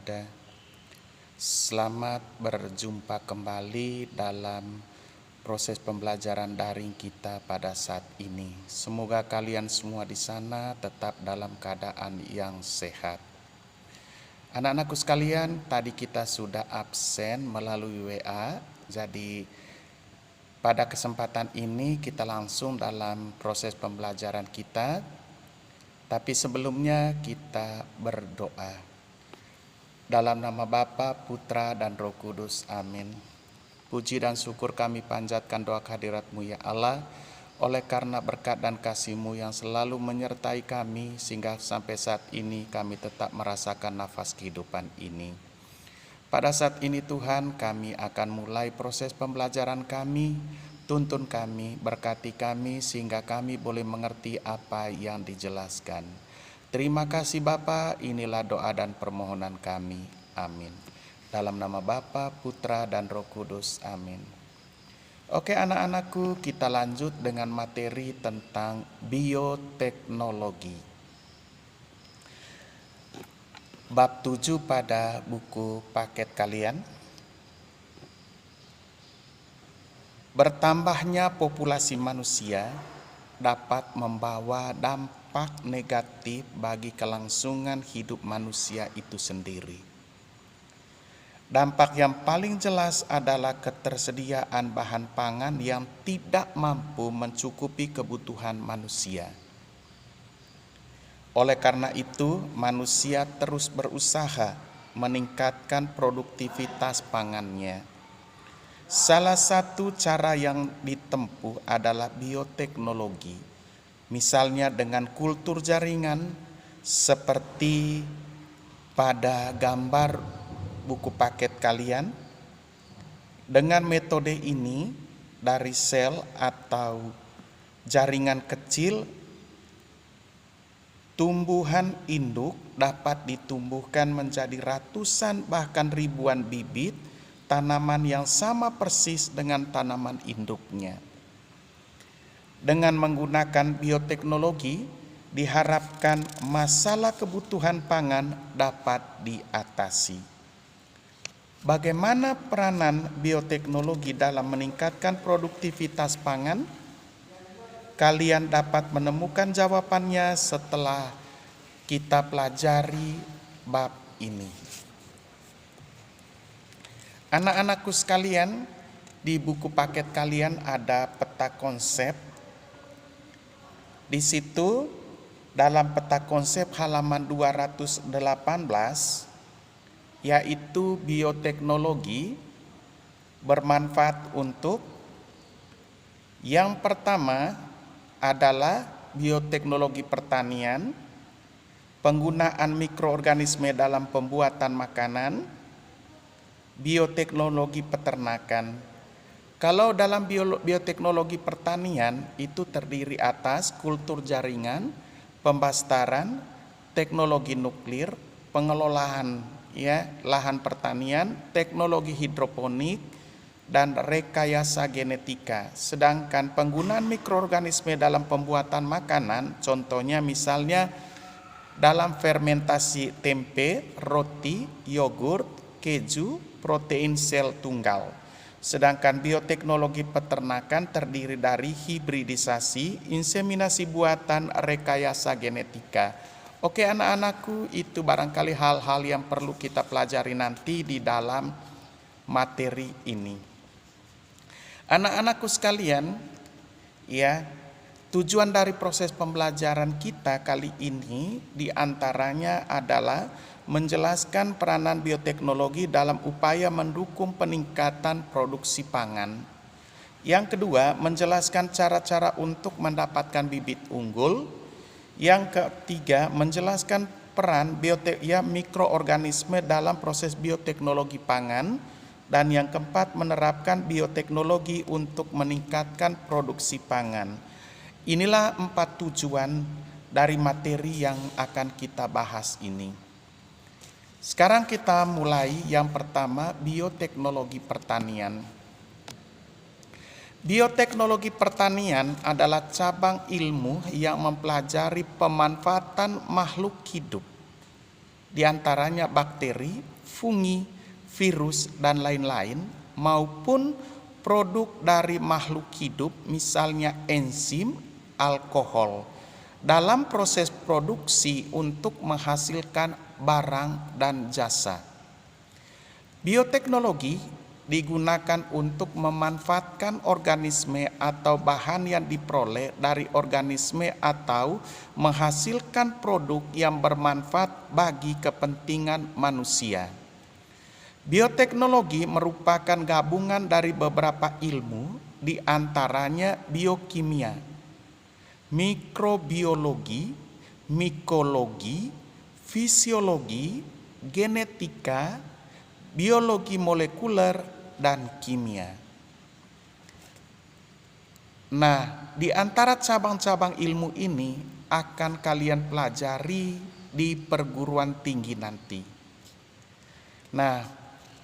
ibadah. Selamat berjumpa kembali dalam proses pembelajaran daring kita pada saat ini. Semoga kalian semua di sana tetap dalam keadaan yang sehat. Anak-anakku sekalian, tadi kita sudah absen melalui WA, jadi pada kesempatan ini kita langsung dalam proses pembelajaran kita. Tapi sebelumnya kita berdoa. Dalam nama Bapa, Putra, dan Roh Kudus. Amin. Puji dan syukur kami panjatkan doa kehadirat-Mu ya Allah, oleh karena berkat dan kasih-Mu yang selalu menyertai kami, sehingga sampai saat ini kami tetap merasakan nafas kehidupan ini. Pada saat ini Tuhan, kami akan mulai proses pembelajaran kami. Tuntun kami, berkati kami, sehingga kami boleh mengerti apa yang dijelaskan. Terima kasih Bapa, inilah doa dan permohonan kami. Amin. Dalam nama Bapa, Putra, dan Roh Kudus. Amin. Oke anak-anakku, kita lanjut dengan materi tentang bioteknologi. Bab 7 pada buku paket kalian. Bertambahnya populasi manusia dapat membawa dampak negatif bagi kelangsungan hidup manusia itu sendiri. Dampak yang paling jelas adalah ketersediaan bahan pangan yang tidak mampu mencukupi kebutuhan manusia. Oleh karena itu, manusia terus berusaha meningkatkan produktivitas pangannya. Salah satu cara yang ditempuh adalah bioteknologi, misalnya dengan kultur jaringan seperti pada gambar buku paket kalian. Dengan metode ini, dari sel atau jaringan kecil, tumbuhan induk dapat ditumbuhkan menjadi ratusan bahkan ribuan bibit tanaman yang sama persis dengan tanaman induknya. Dengan menggunakan bioteknologi, diharapkan masalah kebutuhan pangan dapat diatasi. Bagaimana peranan bioteknologi dalam meningkatkan produktivitas pangan? Kalian dapat menemukan jawabannya setelah kita pelajari bab ini. Anak-anakku sekalian, di buku paket kalian ada peta konsep. Di situ dalam peta konsep halaman 218, yaitu bioteknologi bermanfaat untuk yang pertama adalah bioteknologi pertanian, penggunaan mikroorganisme dalam pembuatan makanan, bioteknologi peternakan. Kalau dalam bioteknologi pertanian itu terdiri atas kultur jaringan, pembastaran, teknologi nuklir, pengelolaan lahan pertanian, teknologi hidroponik, dan rekayasa genetika. Sedangkan penggunaan mikroorganisme dalam pembuatan makanan, contohnya misalnya dalam fermentasi tempe, roti, yogurt, keju, protein sel tunggal. Sedangkan bioteknologi peternakan terdiri dari hibridisasi, inseminasi buatan, rekayasa genetika. Oke anak-anakku, itu barangkali hal-hal yang perlu kita pelajari nanti di dalam materi ini. Anak-anakku sekalian, ya, tujuan dari proses pembelajaran kita kali ini diantaranya adalah menjelaskan peranan bioteknologi dalam upaya mendukung peningkatan produksi pangan. Yang kedua, menjelaskan cara-cara untuk mendapatkan bibit unggul. Yang ketiga, menjelaskan peran mikroorganisme dalam proses bioteknologi pangan. Dan yang keempat, menerapkan bioteknologi untuk meningkatkan produksi pangan. Inilah 4 tujuan dari materi yang akan kita bahas ini. Sekarang kita mulai yang pertama, bioteknologi pertanian. Bioteknologi pertanian adalah cabang ilmu yang mempelajari pemanfaatan makhluk hidup di antaranya bakteri, fungi, virus, dan lain-lain, maupun produk dari makhluk hidup, misalnya enzim, alkohol, dalam proses produksi untuk menghasilkan barang dan jasa. Bioteknologi digunakan untuk memanfaatkan organisme atau bahan yang diperoleh dari organisme atau menghasilkan produk yang bermanfaat bagi kepentingan manusia. Bioteknologi merupakan gabungan dari beberapa ilmu, di antaranya biokimia, mikrobiologi, mikologi, fisiologi, genetika, biologi molekuler, dan kimia. Nah, di antara cabang-cabang ilmu ini akan kalian pelajari di perguruan tinggi nanti. Nah,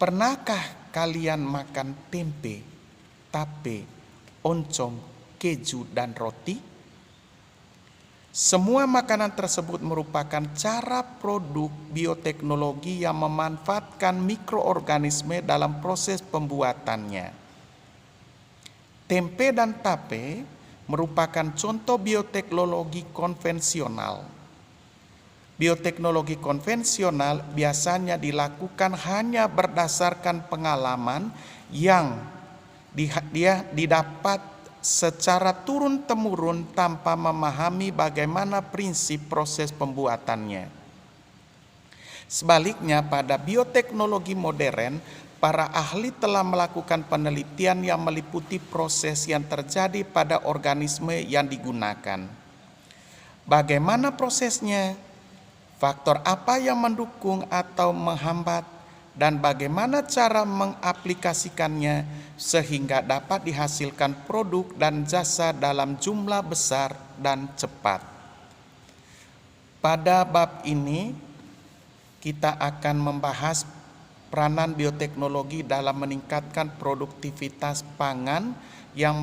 pernahkah kalian makan tempe, tape, oncom, keju, dan roti? Semua makanan tersebut merupakan cara produk bioteknologi yang memanfaatkan mikroorganisme dalam proses pembuatannya. Tempe dan tape merupakan contoh bioteknologi konvensional. Bioteknologi konvensional biasanya dilakukan hanya berdasarkan pengalaman yang didapat secara turun-temurun tanpa memahami bagaimana prinsip proses pembuatannya. Sebaliknya, pada bioteknologi modern, para ahli telah melakukan penelitian yang meliputi proses yang terjadi pada organisme yang digunakan. Bagaimana prosesnya? Faktor apa yang mendukung atau menghambat? Dan bagaimana cara mengaplikasikannya sehingga dapat dihasilkan produk dan jasa dalam jumlah besar dan cepat. Pada bab ini kita akan membahas peranan bioteknologi dalam meningkatkan produktivitas pangan yang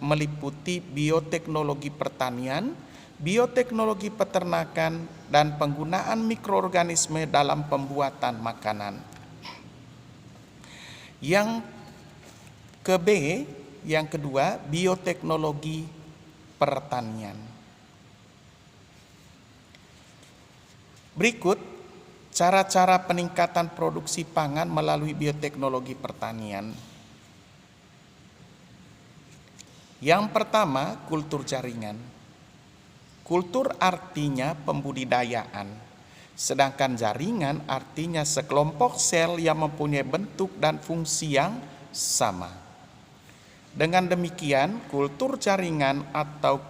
meliputi bioteknologi pertanian, bioteknologi peternakan, dan penggunaan mikroorganisme dalam pembuatan makanan. Yang kedua, bioteknologi pertanian. Berikut cara-cara peningkatan produksi pangan melalui bioteknologi pertanian. Yang pertama, kultur jaringan. Kultur artinya pembudidayaan. Sedangkan jaringan artinya sekelompok sel yang mempunyai bentuk dan fungsi yang sama. Dengan demikian, kultur jaringan atau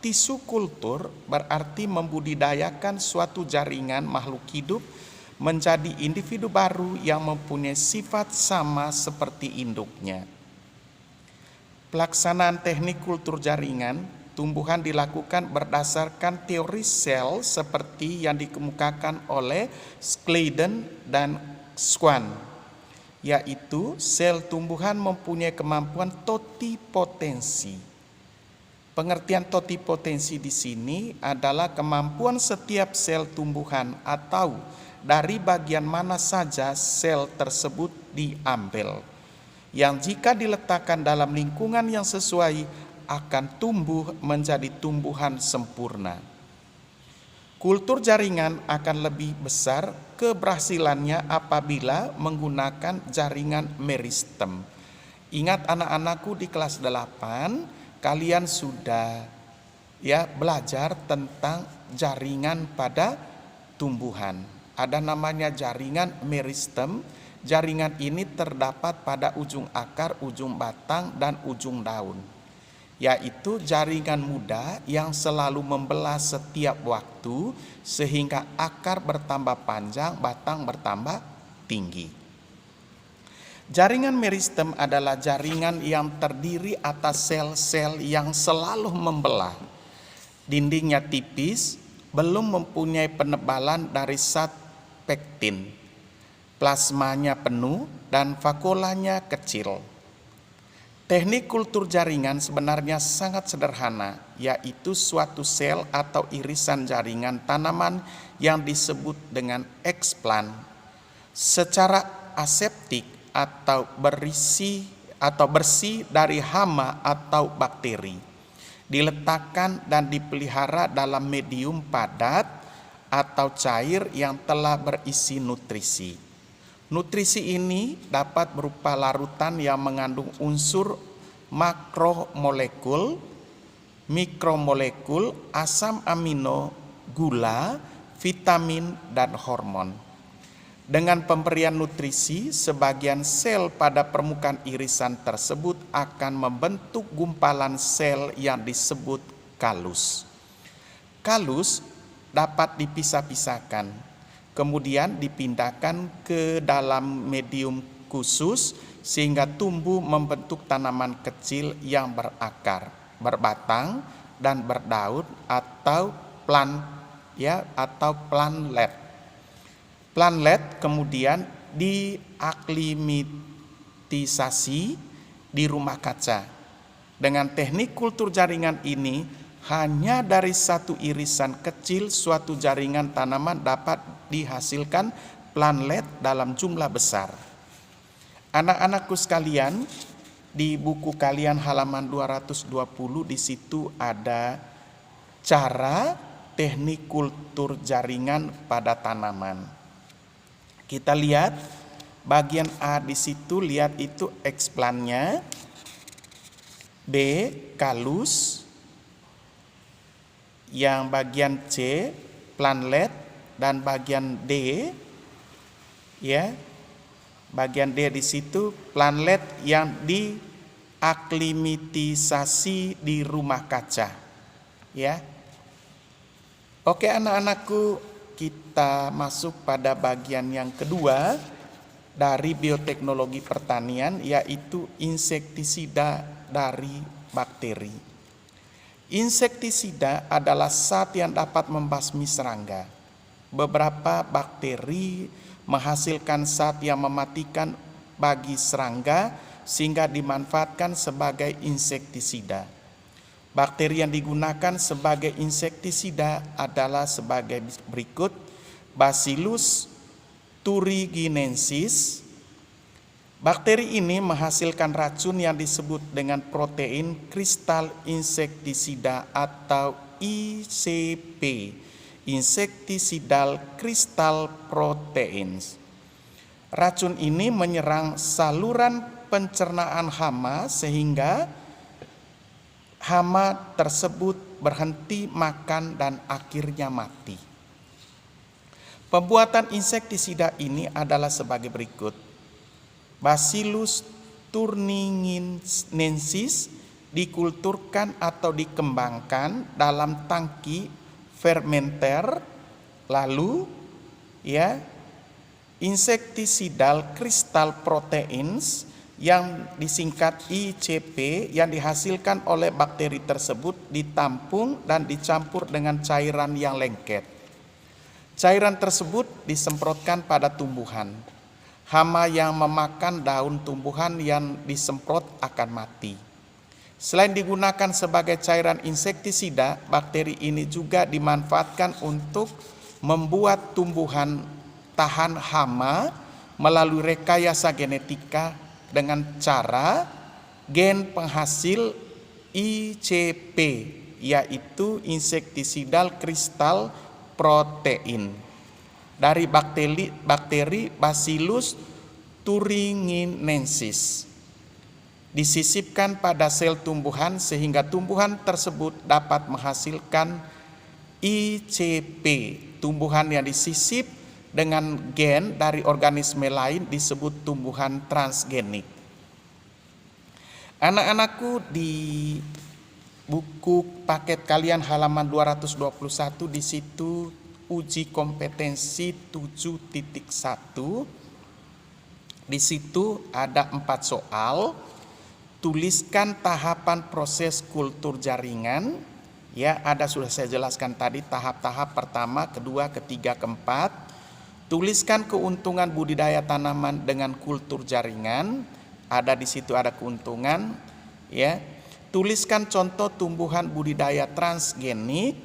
tisu kultur berarti membudidayakan suatu jaringan makhluk hidup menjadi individu baru yang mempunyai sifat sama seperti induknya. Pelaksanaan teknik kultur jaringan tumbuhan dilakukan berdasarkan teori sel seperti yang dikemukakan oleh Scladen dan Swan, yaitu sel tumbuhan mempunyai kemampuan totipotensi. Pengertian totipotensi di sini adalah kemampuan setiap sel tumbuhan atau dari bagian mana saja sel tersebut diambil, yang jika diletakkan dalam lingkungan yang sesuai akan tumbuh menjadi tumbuhan sempurna. Kultur jaringan akan lebih besar keberhasilannya apabila menggunakan jaringan meristem. Ingat anak-anakku, di kelas 8 kalian sudah belajar tentang jaringan pada tumbuhan. Ada namanya jaringan meristem. Jaringan ini terdapat pada ujung akar, ujung batang, dan ujung daun, yaitu jaringan muda yang selalu membelah setiap waktu sehingga akar bertambah panjang, batang bertambah tinggi. Jaringan meristem adalah jaringan yang terdiri atas sel-sel yang selalu membelah. Dindingnya tipis, belum mempunyai penebalan dari zat pektin. Plasmanya penuh dan vakulanya kecil. Teknik kultur jaringan sebenarnya sangat sederhana, yaitu suatu sel atau irisan jaringan tanaman yang disebut dengan eksplan secara aseptik atau bersih dari hama atau bakteri, diletakkan dan dipelihara dalam medium padat atau cair yang telah berisi nutrisi. Nutrisi ini dapat berupa larutan yang mengandung unsur makromolekul, mikromolekul, asam amino, gula, vitamin, dan hormon. Dengan pemberian nutrisi, sebagian sel pada permukaan irisan tersebut akan membentuk gumpalan sel yang disebut kalus. Kalus dapat dipisah-pisahkan, kemudian dipindahkan ke dalam medium khusus sehingga tumbuh membentuk tanaman kecil yang berakar, berbatang, dan berdaun atau planlet. Planlet kemudian diaklimatisasi di rumah kaca. Dengan teknik kultur jaringan ini, hanya dari satu irisan kecil suatu jaringan tanaman dapat dihasilkan planlet dalam jumlah besar. Anak-anakku sekalian, di buku kalian halaman 220 di situ ada cara teknik kultur jaringan pada tanaman. Kita lihat bagian A di situ, lihat itu eksplannya, B kalus, yang bagian C planlet, dan bagian D bagian D di situ planlet yang diaklimatisasi di rumah kaca. Oke anak-anakku, kita masuk pada bagian yang kedua dari bioteknologi pertanian, yaitu insektisida dari bakteri. Insektisida adalah zat yang dapat membasmi serangga. Beberapa bakteri menghasilkan zat yang mematikan bagi serangga sehingga dimanfaatkan sebagai insektisida. Bakteri yang digunakan sebagai insektisida adalah sebagai berikut: Bacillus thuringiensis. Bakteri ini menghasilkan racun yang disebut dengan protein kristal insektisida atau ICP, Insecticidal Crystal Proteins. Racun ini menyerang saluran pencernaan hama sehingga hama tersebut berhenti makan dan akhirnya mati. Pembuatan insektisida ini adalah sebagai berikut: Bacillus thuringiensis dikulturkan atau dikembangkan dalam tangki fermenter, lalu insecticidal crystal proteins yang disingkat ICP yang dihasilkan oleh bakteri tersebut ditampung dan dicampur dengan cairan yang lengket. Cairan tersebut disemprotkan pada tumbuhan. Hama yang memakan daun tumbuhan yang disemprot akan mati. Selain digunakan sebagai cairan insektisida, bakteri ini juga dimanfaatkan untuk membuat tumbuhan tahan hama melalui rekayasa genetika dengan cara gen penghasil ICP, yaitu Insecticidal Crystal Protein, dari bakteri Bacillus thuringiensis. Disisipkan pada sel tumbuhan sehingga tumbuhan tersebut dapat menghasilkan ICP. Tumbuhan yang disisip dengan gen dari organisme lain disebut tumbuhan transgenik. Anak-anakku, di buku paket kalian halaman 221 di situ uji kompetensi 7.1. Di situ ada 4 soal. Tuliskan tahapan proses kultur jaringan. Sudah saya jelaskan tadi tahap-tahap pertama, kedua, ketiga, keempat. Tuliskan keuntungan budidaya tanaman dengan kultur jaringan. Di situ ada keuntungan. ya. Tuliskan contoh tumbuhan budidaya transgenik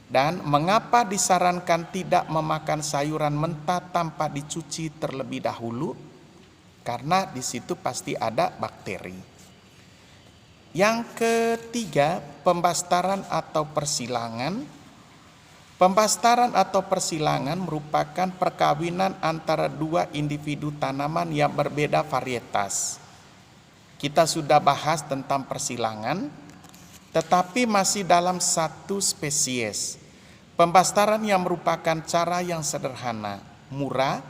dan mengapa disarankan tidak memakan sayuran mentah tanpa dicuci terlebih dahulu, karena di situ pasti ada bakteri. Yang ketiga, pembastaran atau persilangan. Pembastaran atau persilangan merupakan perkawinan antara dua individu tanaman yang berbeda varietas. Kita sudah bahas tentang persilangan, tetapi masih dalam satu spesies. Pembastaran yang merupakan cara yang sederhana, murah,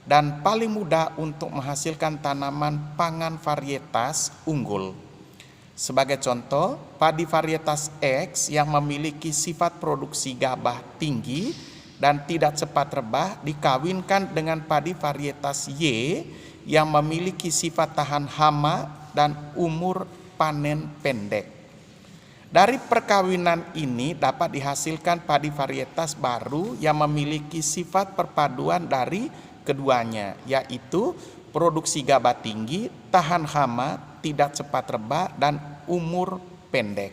dan paling mudah untuk menghasilkan tanaman pangan varietas unggul. Sebagai contoh, padi varietas X yang memiliki sifat produksi gabah tinggi dan tidak cepat rebah dikawinkan dengan padi varietas Y yang memiliki sifat tahan hama dan umur panen pendek. Dari perkawinan ini dapat dihasilkan padi varietas baru yang memiliki sifat perpaduan dari keduanya, yaitu produksi gabah tinggi, tahan hama, tidak cepat rebah, dan umur pendek.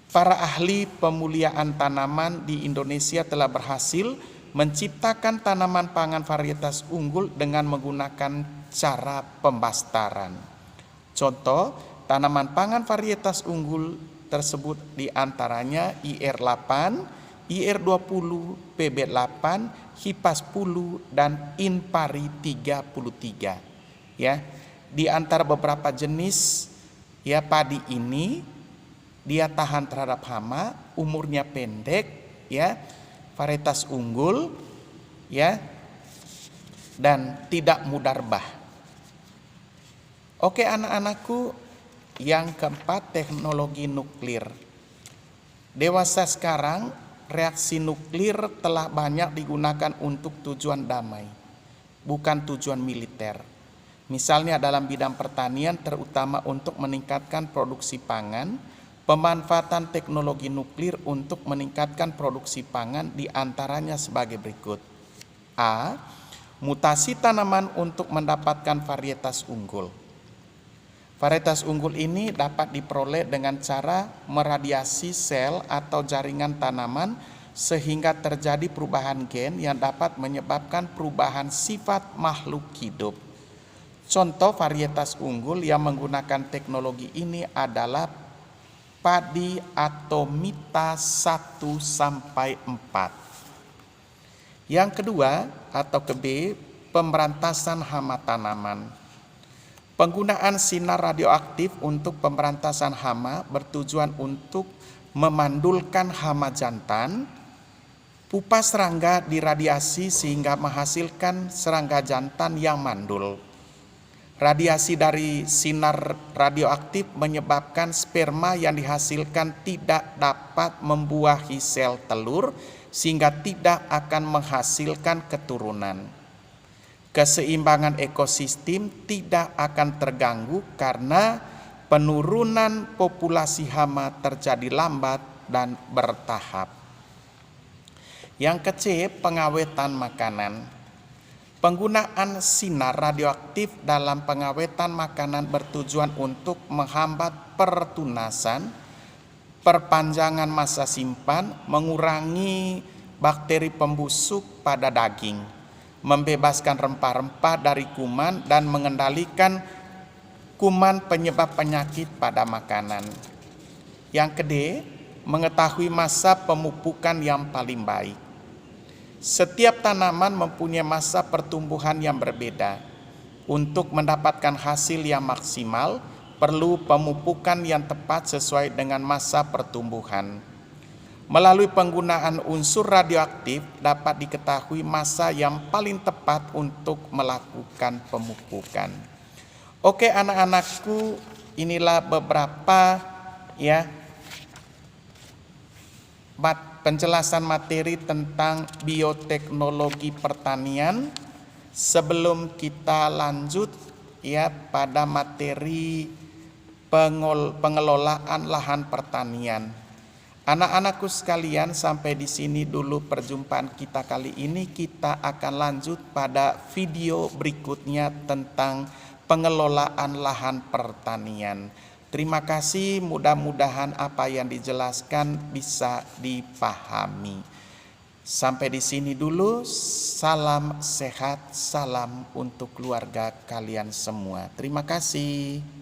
Para ahli pemuliaan tanaman di Indonesia telah berhasil menciptakan tanaman pangan varietas unggul dengan menggunakan cara pembastaran. Contoh, tanaman pangan varietas unggul tersebut diantaranya IR8, IR20, PB8, HIPA 10, dan INPARI 33. Ya, di antara beberapa jenis ya padi ini dia tahan terhadap hama, umurnya pendek, ya, varietas unggul, ya, dan tidak mudah rebah. Oke anak-anakku, yang keempat teknologi nuklir. Dewasa sekarang reaksi nuklir telah banyak digunakan untuk tujuan damai, bukan tujuan militer. Misalnya dalam bidang pertanian terutama untuk meningkatkan produksi pangan, pemanfaatan teknologi nuklir untuk meningkatkan produksi pangan diantaranya sebagai berikut. A. Mutasi tanaman untuk mendapatkan varietas unggul. Varietas unggul ini dapat diperoleh dengan cara meradiasi sel atau jaringan tanaman sehingga terjadi perubahan gen yang dapat menyebabkan perubahan sifat makhluk hidup. Contoh varietas unggul yang menggunakan teknologi ini adalah padi Atomita 1-4. Yang kedua atau ke B, pemberantasan hama tanaman. Penggunaan sinar radioaktif untuk pemberantasan hama bertujuan untuk memandulkan hama jantan. Pupa serangga diradiasi sehingga menghasilkan serangga jantan yang mandul. Radiasi dari sinar radioaktif menyebabkan sperma yang dihasilkan tidak dapat membuahi sel telur sehingga tidak akan menghasilkan keturunan. Keseimbangan ekosistem tidak akan terganggu karena penurunan populasi hama terjadi lambat dan bertahap. Yang ke-C, pengawetan makanan. Penggunaan sinar radioaktif dalam pengawetan makanan bertujuan untuk menghambat pertunasan, perpanjangan masa simpan, mengurangi bakteri pembusuk pada daging, membebaskan rempah-rempah dari kuman, dan mengendalikan kuman penyebab penyakit pada makanan. Yang ke-D, mengetahui masa pemupukan yang paling baik. Setiap tanaman mempunyai masa pertumbuhan yang berbeda. Untuk mendapatkan hasil yang maksimal, perlu pemupukan yang tepat sesuai dengan masa pertumbuhan. Melalui penggunaan unsur radioaktif dapat diketahui masa yang paling tepat untuk melakukan pemupukan. Oke anak-anakku, inilah beberapa ya penjelasan materi tentang bioteknologi pertanian. Sebelum kita lanjut ya pada materi pengelolaan lahan pertanian. Anak-anakku sekalian, sampai di sini dulu perjumpaan kita kali ini. Kita akan lanjut pada video berikutnya tentang pengelolaan lahan pertanian. Terima kasih, mudah-mudahan apa yang dijelaskan bisa dipahami. Sampai di sini dulu, salam sehat, salam untuk keluarga kalian semua. Terima kasih.